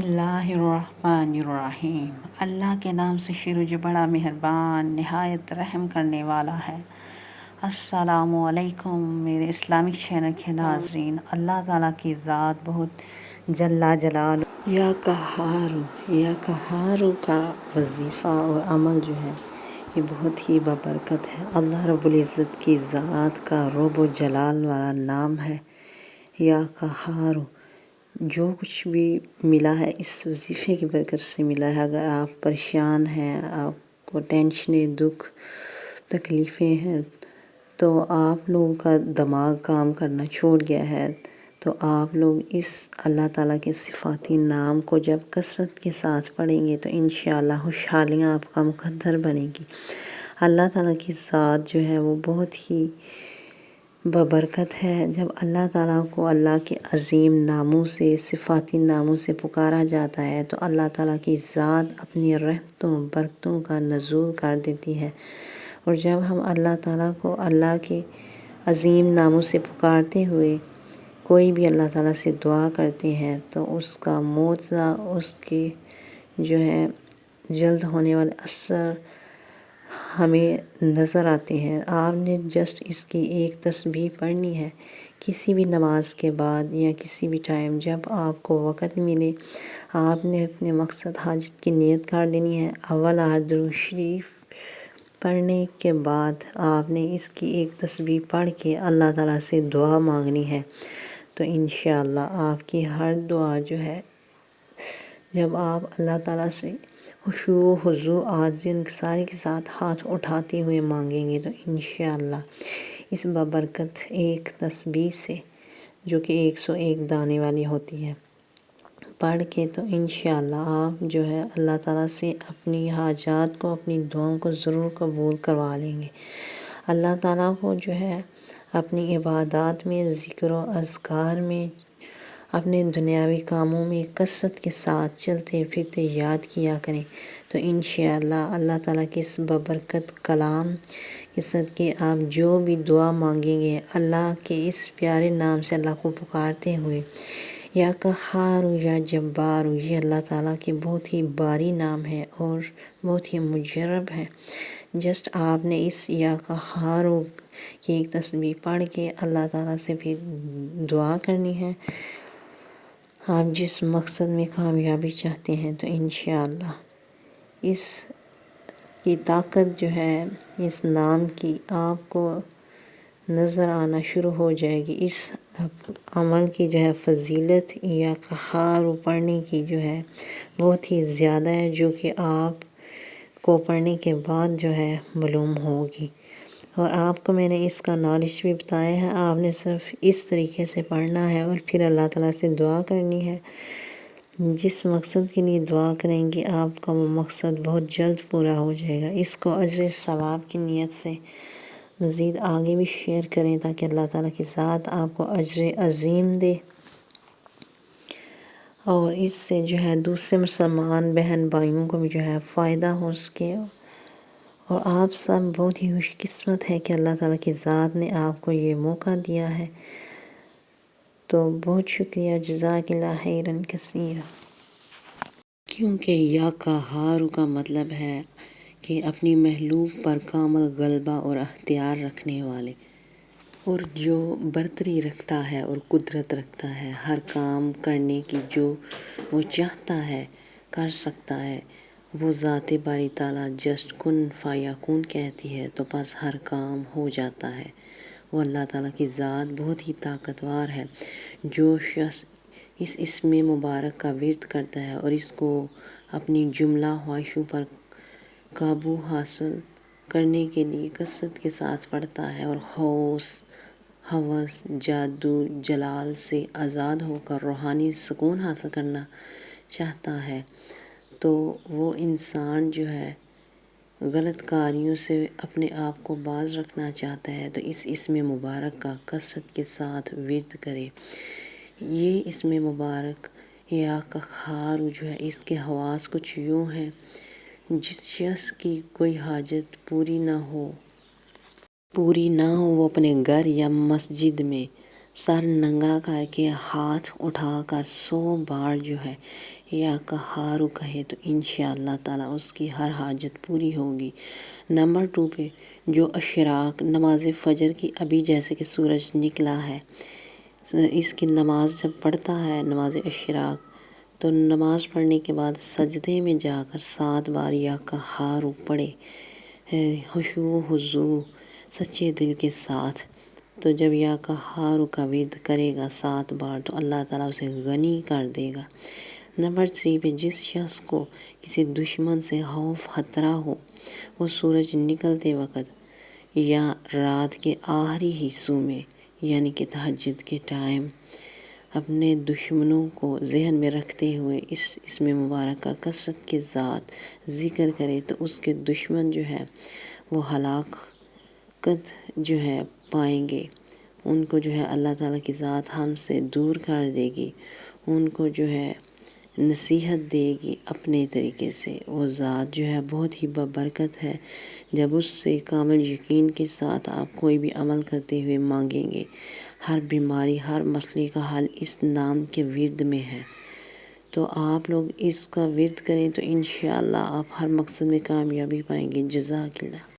اللہ الرحمن الرحیم۔ اللہ کے نام سے شروع جو بڑا مہربان نہایت رحم کرنے والا ہے۔ السلام علیکم میرے اسلامک چینل کے ناظرین۔ اللہ تعالیٰ کی ذات بہت جلا جلالہ یا قہار کا وظیفہ اور عمل جو ہے یہ بہت ہی بابرکت ہے۔ اللہ رب العزت کی ذات کا رب و جلال والا نام ہے یا قہار۔ جو کچھ بھی ملا ہے اس وظیفے کی برکت سے ملا ہے۔ اگر آپ پریشان ہیں، آپ کو ٹینشنیں، دکھ، تکلیفیں ہیں، تو آپ لوگوں کا دماغ کام کرنا چھوڑ گیا ہے، تو آپ لوگ اس اللہ تعالیٰ کے صفاتی نام کو جب کثرت کے ساتھ پڑھیں گے تو انشاءاللہ خوشحالیاں آپ کا مقدر بنے گی۔ اللہ تعالیٰ کی ذات جو ہے وہ بہت ہی بابرکت ہے۔ جب اللہ تعالیٰ کو اللہ کے عظیم ناموں سے، صفاتی ناموں سے پکارا جاتا ہے تو اللہ تعالیٰ کی ذات اپنی رحمتوں برکتوں کا نزول کر دیتی ہے۔ اور جب ہم اللہ تعالیٰ کو اللہ کے عظیم ناموں سے پکارتے ہوئے کوئی بھی اللہ تعالیٰ سے دعا کرتے ہیں تو اس کا معجزہ، اس کے جو ہے جلد ہونے والے اثر ہمیں نظر آتے ہیں۔ آپ نے جسٹ اس کی ایک تسبیح پڑھنی ہے کسی بھی نماز کے بعد یا کسی بھی ٹائم جب آپ کو وقت ملے، آپ نے اپنے مقصد حاجت کی نیت کر لینی ہے۔ اول درود شریف پڑھنے کے بعد آپ نے اس کی ایک تسبیح پڑھ کے اللہ تعالیٰ سے دعا مانگنی ہے، تو انشاءاللہ آپ کی ہر دعا جو ہے جب آپ اللہ تعالیٰ سے خشوع و خضوع عاجزی و انکساری کے ساتھ ہاتھ اٹھاتے ہوئے مانگیں گے تو انشاءاللہ اس بابرکت ایک تسبیح سے جو کہ 101 دانے والی ہوتی ہے پڑھ کے تو انشاءاللہ آپ جو ہے اللہ تعالیٰ سے اپنی حاجات کو، اپنی دعاؤں کو ضرور قبول کروا لیں گے۔ اللہ تعالیٰ کو جو ہے اپنی عبادات میں، ذکر و اذکار میں، اپنے دنیاوی کاموں میں کثرت کے ساتھ چلتے پھرتے یاد کیا کریں تو انشاءاللہ اللہ تعالیٰ کے اس بابرکت کلام کے صدقے آپ جو بھی دعا مانگیں گے اللہ کے اس پیارے نام سے اللہ کو پکارتے ہوئے یا قہار یا جبار، یہ اللہ تعالیٰ کے بہت ہی باری نام ہے اور بہت ہی مجرب ہے۔ جسٹ آپ نے اس یا قہار کی ایک تسبیح پڑھ کے اللہ تعالیٰ سے پھر دعا کرنی ہے۔ آپ جس مقصد میں کامیابی چاہتے ہیں تو انشاءاللہ اس کی طاقت جو ہے اس نام کی آپ کو نظر آنا شروع ہو جائے گی۔ اس عمل کی جو ہے فضیلت یا قہار پڑھنے کی جو ہے بہت ہی زیادہ ہے، جو کہ آپ کو پڑھنے کے بعد جو ہے معلوم ہوگی۔ اور آپ کو میں نے اس کا نالج بھی بتایا ہے، آپ نے صرف اس طریقے سے پڑھنا ہے اور پھر اللہ تعالیٰ سے دعا کرنی ہے۔ جس مقصد کے لیے دعا کریں گے آپ کا وہ مقصد بہت جلد پورا ہو جائے گا۔ اس کو اجر ثواب کی نیت سے مزید آگے بھی شیئر کریں تاکہ اللہ تعالیٰ کی ذات آپ کو اجر عظیم دے اور اس سے جو ہے دوسرے مسلمان بہن بھائیوں کو بھی جو ہے فائدہ ہو سکے۔ اور آپ سب بہت ہی خوش قسمت ہے کہ اللہ تعالیٰ کی ذات نے آپ کو یہ موقع دیا ہے، تو بہت شکریہ، جزاک اللہ خیرا کثیرا۔ کیونکہ یا قہار کا مطلب ہے کہ اپنی مخلوق پر کامل غلبہ اور اختیار رکھنے والے، اور جو برتری رکھتا ہے اور قدرت رکھتا ہے ہر کام کرنے کی، جو وہ چاہتا ہے کر سکتا ہے۔ وہ ذات باری تعالیٰ جسٹ کن فیکون کہتی ہے تو بس ہر کام ہو جاتا ہے۔ وہ اللہ تعالیٰ کی ذات بہت ہی طاقتور ہے۔ جو شخص اس اسم مبارک کا ورد کرتا ہے اور اس کو اپنی جملہ خواہشوں پر قابو حاصل کرنے کے لیے کثرت کے ساتھ پڑھتا ہے اور ہوس، ہوس، جادو، جلال سے آزاد ہو کر روحانی سکون حاصل کرنا چاہتا ہے، تو وہ انسان جو ہے غلط کاریوں سے اپنے آپ کو باز رکھنا چاہتا ہے تو اس اسم مبارک کا کثرت کے ساتھ ورد کرے۔ یہ اسم مبارک یا قہار جو ہے اس کے خواص کچھ یوں ہیں: جس شخص کی کوئی حاجت پوری نہ ہو وہ اپنے گھر یا مسجد میں سر ننگا کر کے ہاتھ اٹھا کر 100 بار جو ہے یا قہار کہے تو انشاءاللہ تعالیٰ اس کی ہر حاجت پوری ہوگی۔ نمبر 2 پہ جو اشراق نماز فجر کی ابھی جیسے کہ سورج نکلا ہے، اس کی نماز جب پڑھتا ہے نماز اشراق، تو نماز پڑھنے کے بعد سجدے میں جا کر 7 بار یا قہار پڑھے خشوع و خضوع سچے دل کے ساتھ۔ تو جب یا قہار کا ورد کرے گا 7 بار تو اللہ تعالیٰ اسے غنی کر دے گا۔ نمبر 3 پہ جس شخص کو کسی دشمن سے خوف خطرہ ہو، وہ سورج نکلتے وقت یا رات کے آخری حصوں میں یعنی کہ تہجد کے ٹائم اپنے دشمنوں کو ذہن میں رکھتے ہوئے اس اسم مبارک کا کثرت کے ساتھ ذکر کرے تو اس کے دشمن جو ہے وہ ہلاکت جو ہے پائیں گے، ان کو جو ہے اللہ تعالیٰ کی ذات ہم سے دور کر دے گی، ان کو جو ہے نصیحت دے گی اپنے طریقے سے۔ وہ ذات جو ہے بہت ہی بابرکت ہے، جب اس سے کامل یقین کے ساتھ آپ کوئی بھی عمل کرتے ہوئے مانگیں گے، ہر بیماری ہر مسئلے کا حل اس نام کے ورد میں ہے۔ تو آپ لوگ اس کا ورد کریں تو انشاءاللہ آپ ہر مقصد میں کامیابی پائیں گے۔ جزاک اللہ۔